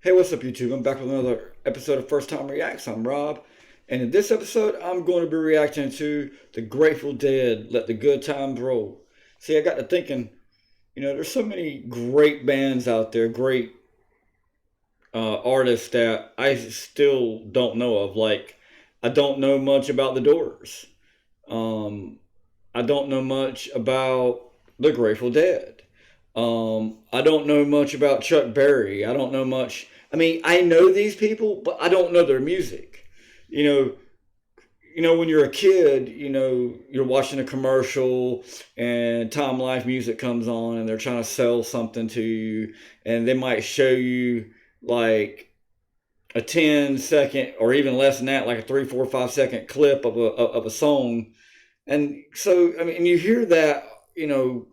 Hey, what's up, YouTube? I'm back with another episode of First Time Reacts. I'm Rob, and in this episode, I'm going to be reacting to the Grateful Dead, Let the Good Times Roll. See, I got to thinking, there's so many great bands out there, great artists that I still don't know of. Like, I don't know much about the Doors. Um, I don't know much about the Grateful Dead. I don't know much about Chuck Berry. I don't know much. I mean, I know these people, but I don't know their music. You know, when you're a kid, you're watching a commercial and Time Life music comes on and they're trying to sell something to you, and they might show you like a 10-second or even less than that, like a 3, 4, 5 second clip of a song. And so, I mean, and you hear that,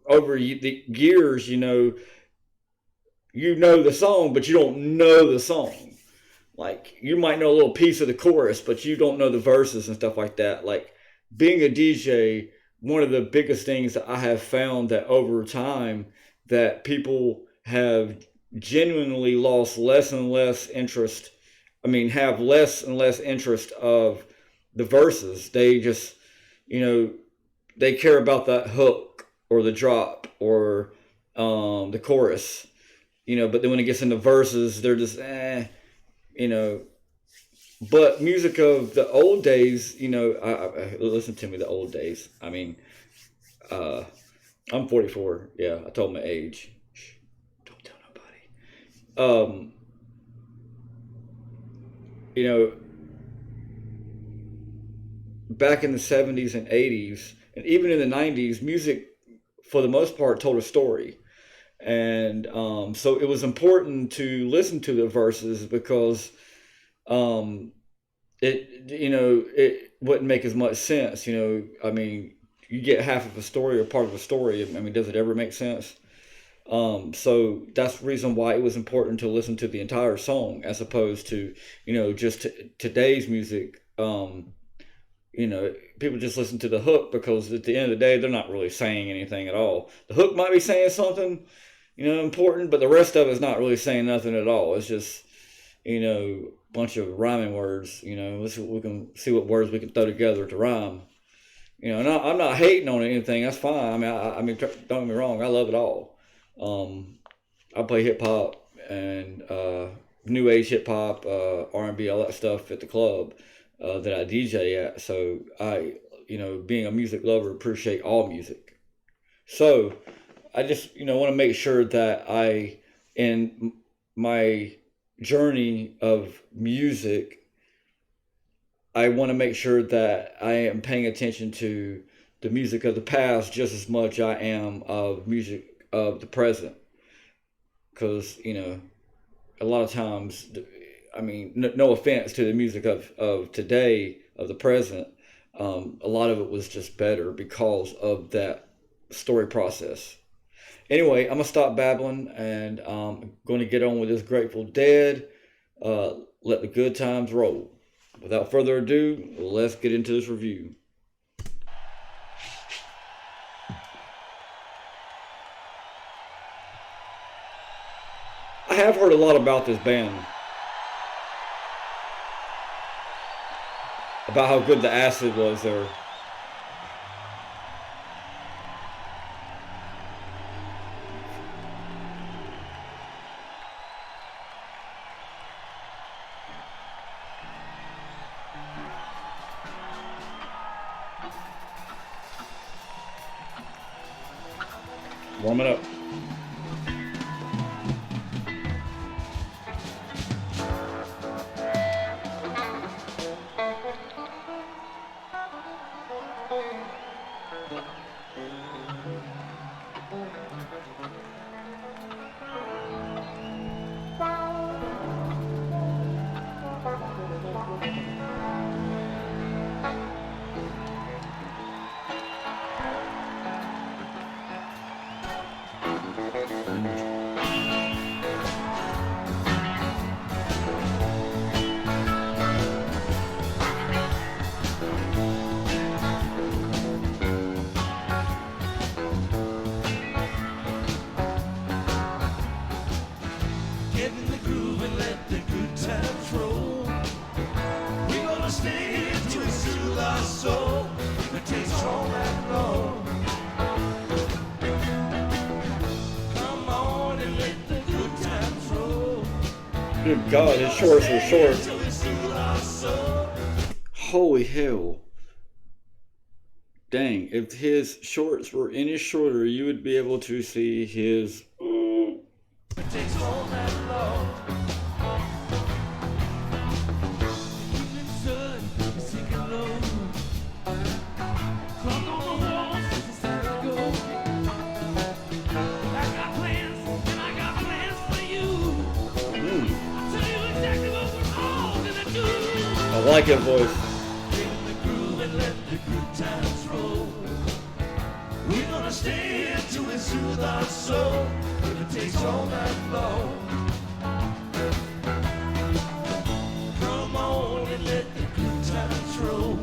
over the years, the song, but you don't know the song. Like, you might know a little piece of the chorus, but you don't know the verses and stuff like that. Like, being a DJ, one of the biggest things that I have found that over time that people have genuinely lost less and less interest. I mean, have less and less interest of the verses. They just, you know, they care about that hook or the drop or the chorus, but then when it gets into verses, they're just you know. But music of the old days, listen to me, the old days. I mean, uh, I'm 44. Yeah, I told my age. Shh, don't tell nobody. You know, back in the 70s and 80s, and even in the 90s, music, for the most part, told a story. And so it was important to listen to the verses because um, it wouldn't make as much sense. I mean, you get half of a story or part of a story. I mean, does it ever make sense? So that's the reason why it was important to listen to the entire song as opposed to, just today's music. People just listen to the hook because at the end of the day, they're not really saying anything at all. The hook might be saying something, important, but the rest of it's not really saying nothing at all. It's just, a bunch of rhyming words. Let's see what we can see what words we can throw together to rhyme. And I'm not hating on anything. That's fine. I mean, don't get me wrong. I love it all. I play hip hop and new age hip hop, R&B, all that stuff at the club that I DJ at. So I, being a music lover, appreciate all music. So I just, want to make sure that in my journey of music, I want to make sure that I am paying attention to the music of the past just as much I am of music of the present. Because, a lot of times, I mean, no offense to the music of today, of the present, a lot of it was just better because of that story process. Anyway, I'm going to stop babbling and I'm going to get on with this Grateful Dead. Let the good times roll. Without further ado, let's get into this review. I have heard a lot about this band, about how good the acid was there. Warm it up. Good God, his shorts are short. Holy hell. Dang, if his shorts were any shorter, you would be able to see his. I like that voice. We're gonna stay here till we soothe our soul. If it takes all night long. Come on and let the good times roll.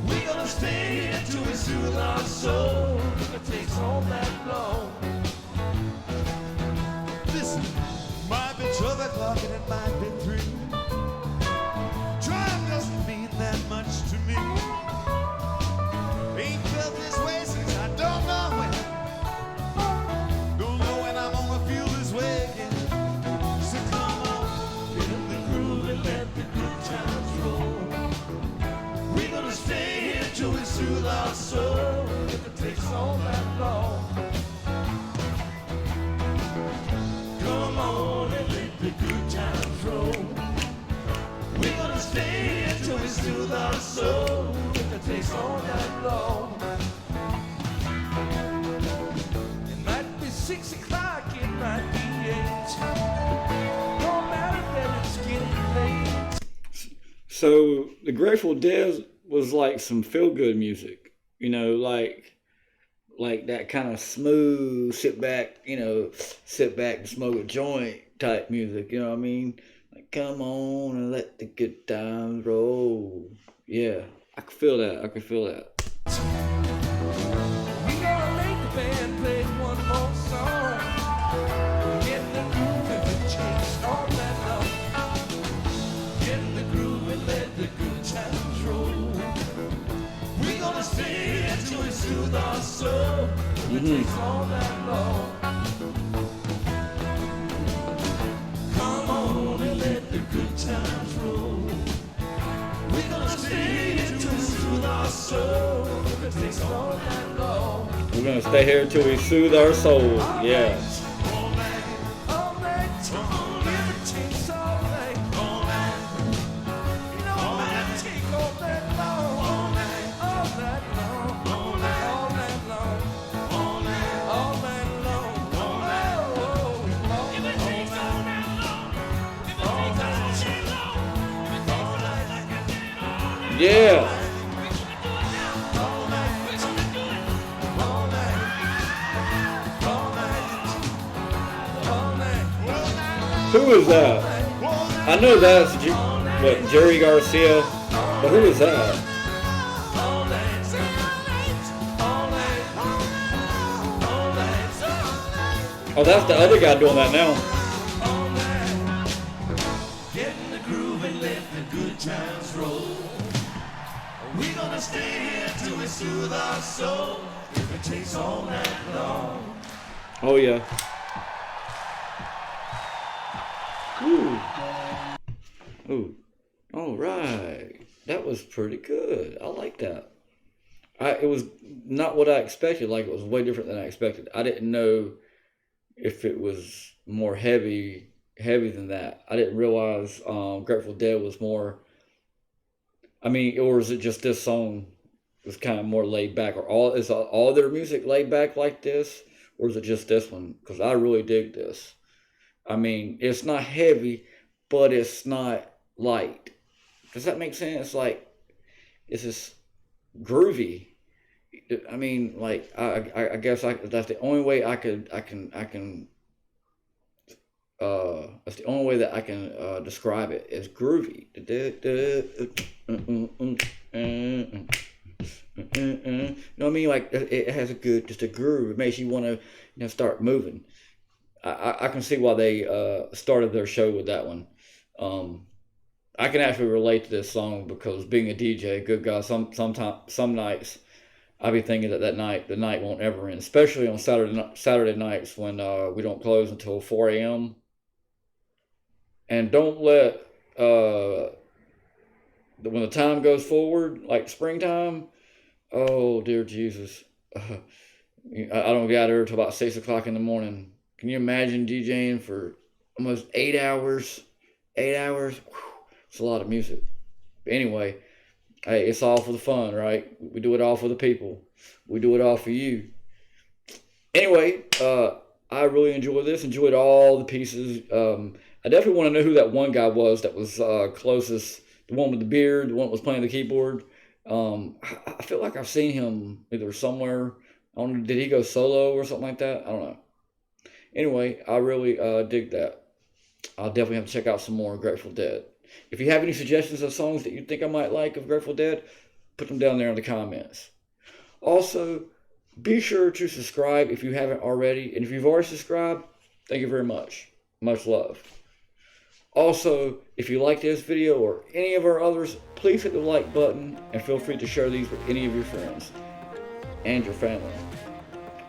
We're gonna stay here till we soothe our soul. If it takes all night long. Listen, might be 12 o'clock and it might be 3. Trying doesn't mean that much to me. Ain't felt this way since I don't know when. Don't know when I'm gonna feel this way again. So come on, get in the groove and let the good times roll. We're gonna stay here till we soothe our soul. If it takes all that long. Come on and let the good times roll. We're gonna stay here till we soothe our soul. If it takes all night long. It might be 6 o'clock, it might be 8. No matter that it's getting late. So the Grateful Dead was like some feel good music, you know, like that kind of smooth, sit back and smoke a joint type music, you know what I mean? Come on and let the good times roll. Yeah, I can feel that. We gonna make the band play one more song. Get in the groove and the chase all night long. Get in the groove and let the good times roll. We gonna stay here till we soothe our soul. It takes all night long. Good times roll. We're gonna stay here till we soothe our soul. It takes all night long. We're gonna stay here till we soothe our soul. Yeah. All night, all night, all night. It takes all night, all night. You know all night. Take all night long. All night, all night long. All night, all night long. All night, all night long. All night, oh, if it takes all night long. If it takes all yeah. Who is that? I know that's Jerry Garcia, but who is that? Oh, that's the other guy doing that now. Get in the groove and let the good times roll. We're gonna stay here till we soothe our soul. If it takes all night long. Oh yeah. Ooh. Ooh. All right. That was pretty good. I like that. It was not what I expected. Like, it was way different than I expected. I didn't know if it was more heavy than that. I didn't realize Grateful Dead was more. I mean, or is it just this song was kind of more laid back, or is all their music laid back like this, or is it just this one? Because I really dig this. I mean, it's not heavy, but it's not light. Does that make sense? Like, it's just groovy. I mean, like, I guess that's the only way I can that's the only way that I can describe it, is groovy. You know what I mean? Like, it has just a groove. It makes you want to start moving. I can see why they started their show with that one. I can actually relate to this song because being a DJ, good God, some nights I be thinking that the night won't ever end, especially on Saturday nights when we don't close until 4 a.m. And don't let when the time goes forward, like springtime. Oh dear Jesus, I don't get out there until about 6 o'clock in the morning. Can you imagine DJing for almost 8 hours? 8 hours. Whew, it's a lot of music. But anyway, hey, it's all for the fun, right? We do it all for the people. We do it all for you. Anyway, I really enjoyed this. Enjoyed all the pieces. I definitely want to know who that one guy was that was closest. The one with the beard, the one that was playing the keyboard. I feel like I've seen him either somewhere. I don't know, did he go solo or something like that? I don't know. Anyway, I really dig that. I'll definitely have to check out some more Grateful Dead. If you have any suggestions of songs that you think I might like of Grateful Dead, put them down there in the comments. Also, be sure to subscribe if you haven't already. And if you've already subscribed, thank you very much. Much love. Also, if you like this video or any of our others, please hit the like button and feel free to share these with any of your friends and your family.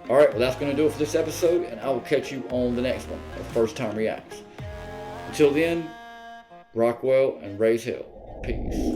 Alright, well that's going to do it for this episode, and I will catch you on the next one of First Time Reacts. Until then, rock well and raise hell. Peace.